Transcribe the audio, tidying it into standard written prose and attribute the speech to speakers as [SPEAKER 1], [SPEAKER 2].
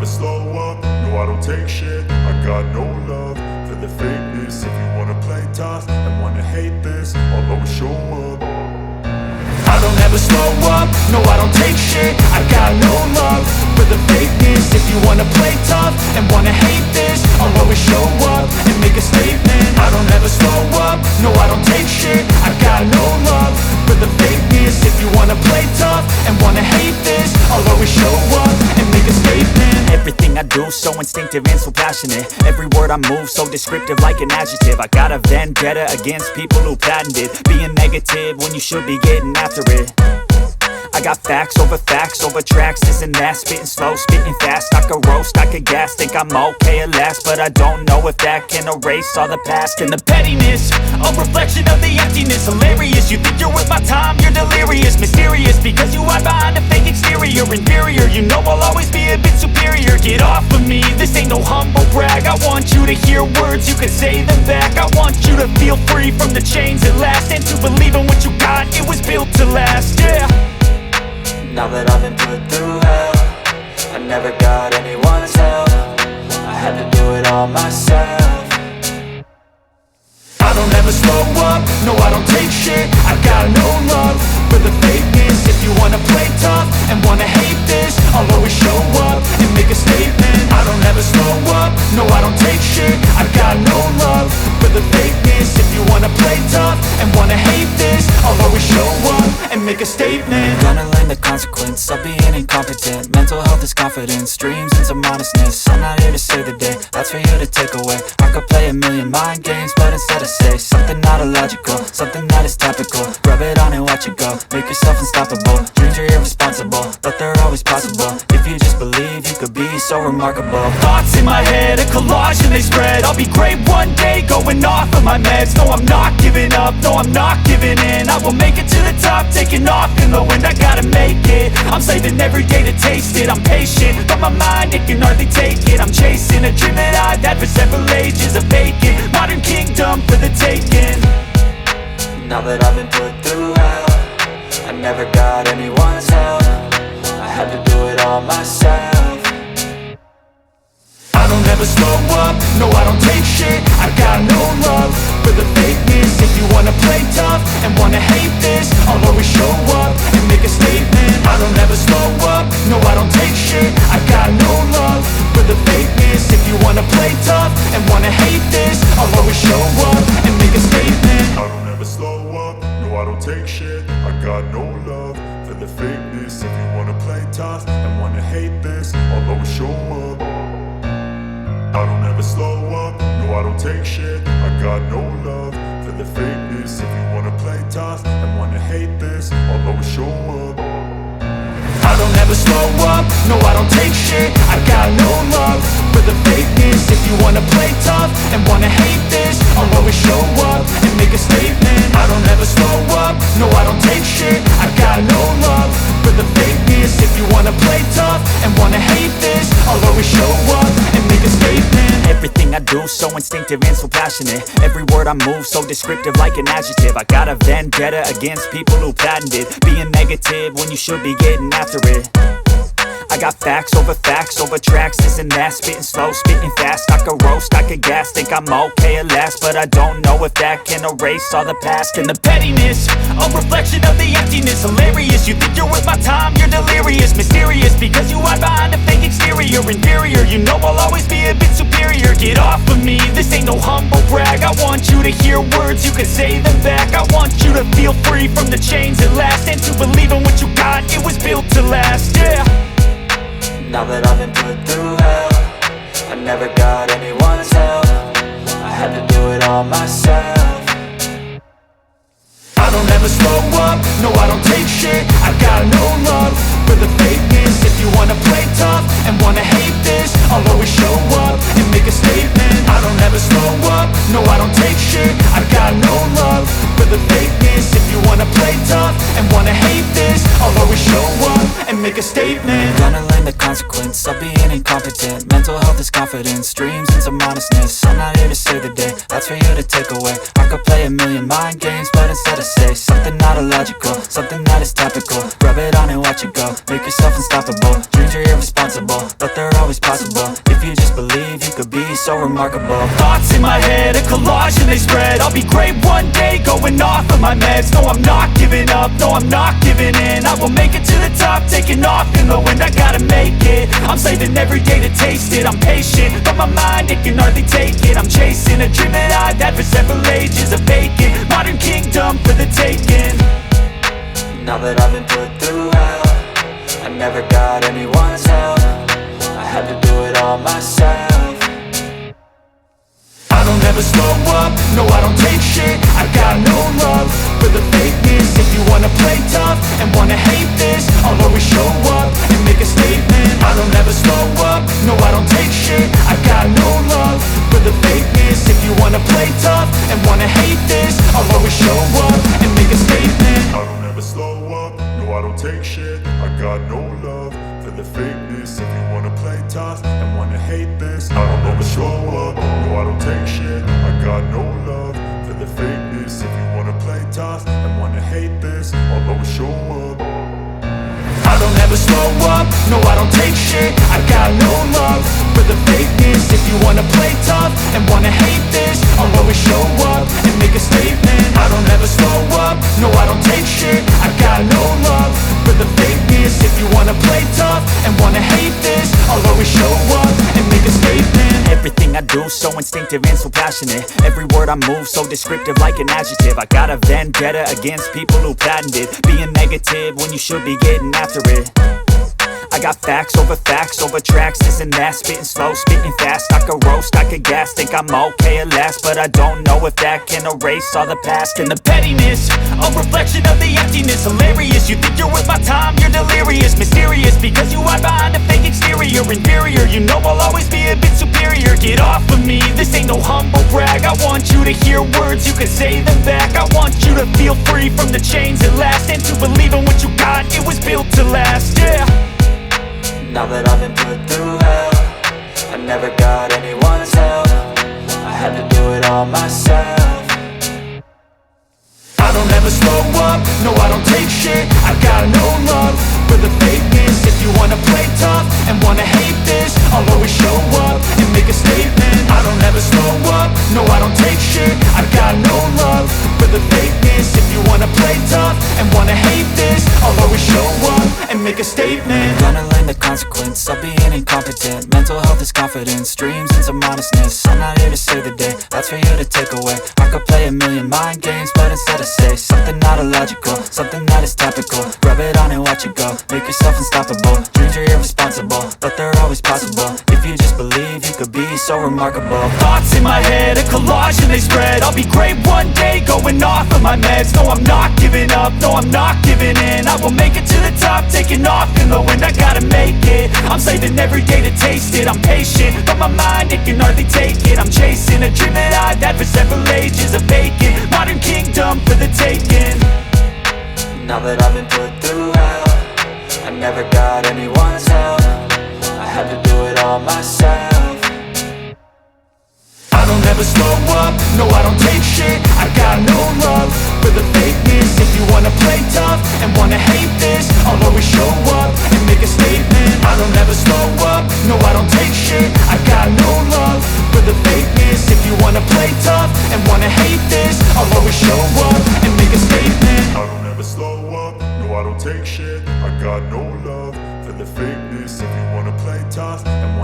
[SPEAKER 1] slow up, no I don't take shit. I got no love for the fakeness. If you wanna play tough and wanna hate this, I'll always show up. I don't ever slow up, no I don't take shit. I got no love for the fakeness. If you wanna play tough and wanna hate this, I'll always show up and make a statement. I don't ever slow up, no I don't take shit. I got no love for the fakeness. If you wanna play tough and wanna hate this, I'll always show up and make a statement.
[SPEAKER 2] Everything I do so instinctive and so passionate. Every word I move so descriptive like an adjective. I got a vendetta against people who patented being negative when you should be getting after it. I got facts over tracks, this and that. Spitting slow, spitting fast. I could roast, I could gas. Think I'm okay at last, but I don't know if that can erase all the past. And the pettiness, a reflection of the emptiness. Hilarious, you think you're worth my time, you're delirious. Mysterious, because you hide behind a fake exterior. Inferior, you know I'll always be a bit superior. Get off of me, this ain't no humble brag. I want you to hear words, you can say them back. I want you to feel free from the chains at last, and to believe in what you got, it was built to last, yeah.
[SPEAKER 3] Now that I've been put through hell, I never got anyone's help. I had to do it all myself.
[SPEAKER 1] I don't ever slow up, no I don't take shit. I got no love for the fakeness. If you wanna play tough and wanna hate this, I'll always show up and make a statement. I don't ever slow up, no I don't take shit. I got no love for the fakeness. If you wanna play tough and wanna hate this, I'll always show up and make a statement.
[SPEAKER 3] Gonna learn the consequence of being incompetent. Mental health is confidence, dreams and some modestness. I'm not here to save the day, that's for you to take away. I could play a million mind games, but instead I say something not illogical, something that is topical. Rub it on and watch it go, make yourself unstoppable. Dreams are irresponsible, but they're always possible. If you just believe, you could be so remarkable.
[SPEAKER 2] Thoughts in my head, a collage and they spread. I'll be great one day, going off of my meds. No, I'm not giving up, no, I'm not giving in. I will make it to the top, taking off in the wind. I gotta make it, I'm saving every day to taste it. I'm patient, but my mind, it can hardly take it. I'm chasing a dream that I've had for several ages. A vacant, modern kingdom for the taking.
[SPEAKER 3] Now that I've been put through hell, I never got anyone's help. I had to do it all myself.
[SPEAKER 1] I don't ever slow up, no I don't take shit. I got no love for the fakeness. If you wanna play tough and wanna hate this, I'll always show up and make a statement. I don't ever slow up, no I don't take shit. I got no love for the fakeness. If you wanna play tough and wanna hate this, I'll always show up and make a statement. I don't ever slow up, no I don't take shit. I got no love for the fakeness. If you wanna play tough and wanna hate this, I'll always show up. I don't ever slow up, no I don't take shit. I got no love for the fakeness. If you wanna play tough and wanna hate this, I'll always show up. I don't ever slow up, no I don't take shit. I got no love for the fakeness. If you wanna play tough and wanna hate this, I'll always show up and make a statement. I don't ever slow up, no I don't take shit. I got no love for the fakeness. If you wanna play tough and wanna hate this, I'll always show up and make a statement.
[SPEAKER 2] Everything I do so instinctive and so passionate. Every word I move so descriptive like an adjective. I got a vendetta against people who patented being negative when you should be getting after it. I got facts over tracks, this and that. Spitting slow, spitting fast. I could roast, I could gas. Think I'm okay at last, but I don't know if that can erase all the past. And the pettiness, a reflection of the emptiness. Hilarious, you think you're worth my time, you're delirious. Mysterious, because you hide behind a fake exterior. Inferior, you know I'll always be a bit superior. Get off of me, this ain't no humble brag. I want you to hear words, you can say them back. I want you to feel free from the chains at last, and to believe in what you got, it was built to last, yeah.
[SPEAKER 3] Now that I've been put through hell, I never got anyone's help. I had to do it all myself.
[SPEAKER 1] I don't ever slow up, no I don't take shit. I got no love for the fakeness. If you wanna play tough and wanna hate this, I'll always show up and make a statement. I don't ever slow up, no I don't take shit. I got no love for the fakeness. If you wanna play tough and wanna hate this, I'll always show up and make a statement.
[SPEAKER 3] Gonna learn the consequence of being incompetent. Mental health is confidence, dreams and some honestness. I'm not here to save the day, that's for you to take away. I could play a million mind games, but instead I say something not illogical, something that is topical. Rub it on and watch it go, make yourself unstoppable. Dreams are irresponsible, but they're always possible. If you just believe, you could be so remarkable.
[SPEAKER 1] Thoughts in my head, a collage and they spread. I'll be great one day, going off of my meds. No, I'm not giving up, no, I'm not giving in. I will make it to the top, taking off in the wind. I gotta make it, I'm saving every day to taste it. I'm patient, but my mind, it can hardly take it. I'm chasing a dream that I've had for several ages. A vacant, modern kingdom for the taking.
[SPEAKER 3] Now that I've been put through hell, I never got anyone's help. I had to do it all myself.
[SPEAKER 1] I don't ever slow up, no I don't take shit. I got no love for the fakeness. If you wanna play tough and wanna hate this, I'll always show up and make a statement. I don't ever slow up, no I don't take shit. I got no love for the fakeness. If you wanna play tough and wanna hate this, I'll always show up and make a statement.
[SPEAKER 4] I don't ever slow up, no I don't take shit. I got no love for the fakeness. If you wanna play tough and wanna hate this, I don't ever slow up, no I don't take shit. I got no love for the fakeness. If you wanna play tough and wanna hate this, I'll always show up.
[SPEAKER 1] I don't ever slow up, no I don't take shit. I got no love for the fakeness. If you wanna play tough and wanna hate this, I'll always show up and make a statement. I don't ever slow up, no I don't take shit. I got no love for the fakeness. If you wanna play tough and wanna hate this, I'll always show up and make a statement.
[SPEAKER 2] Everything I do so instinctive and so passionate. Every word I move so descriptive like an adjective. I got a vendetta against people who patented being negative when you should be getting after it. I got facts over tracks, this and that. Spitting slow, spitting fast. I could roast, I could gas. Think I'm okay at last, but I don't know if that can erase all the past.
[SPEAKER 1] And the pettiness, a reflection of the emptiness. Hilarious, you think you're worth my time, you're delirious. Mysterious, because you hide behind a fake exterior. Inferior, you know I'll always be a bit superior. Get off of me, this ain't no humble brag. I want you to hear words, you can say them back. I want you to feel free from the chains at last, and to believe in what you got, it was built to last, yeah.
[SPEAKER 3] Now that I've been put through hell, I never got anyone's help. I had to do it all myself.
[SPEAKER 1] I don't ever slow up, no I don't take shit. I got no love for the fakeness. If you wanna play tough and wanna hate this, I'll always show up and make a statement. I don't ever slow up, no I don't take shit. I got no love for the fakeness. If you wanna play tough and wanna hate this, I'll always show up and make a statement.
[SPEAKER 3] Gonna learn the consequence of being incompetent. Mental health is confidence, dreams and some honestness. I'm not here to save the day, that's for you to take away. I could play a million mind games, but instead I say something not illogical, something that is topical. Rub it on and watch it go, make yourself unstoppable. Dreams are irresponsible, but they're always possible. If you just believe, you could be so remarkable.
[SPEAKER 1] Thoughts in my head, a collage and they spread. I'll be great one day, going off of my meds. No, I'm not giving up, no, I'm not giving in. I will make it to the top, taking off in the wind. I gotta make it, I'm saving every day to taste it. I'm patient, but my mind, it can hardly take it. I'm chasing a dream that I've had for several ages. A vacant, modern kingdom for the taking.
[SPEAKER 3] Now that I've been put through hell, I never got anyone's help. I had to do it all myself.
[SPEAKER 1] I don't ever slow up, no I don't take shit. I got no love for the fakeness. If you wanna play tough and wanna hate this, I'll always show up and make a statement. I don't ever slow up, no I don't take shit. I got no love for the fakeness. If you wanna play tough and wanna hate this, I'll always show up and make a statement.
[SPEAKER 4] I don't ever slow up, no I don't take shit. I got no love for the fakeness. If you wanna play tough and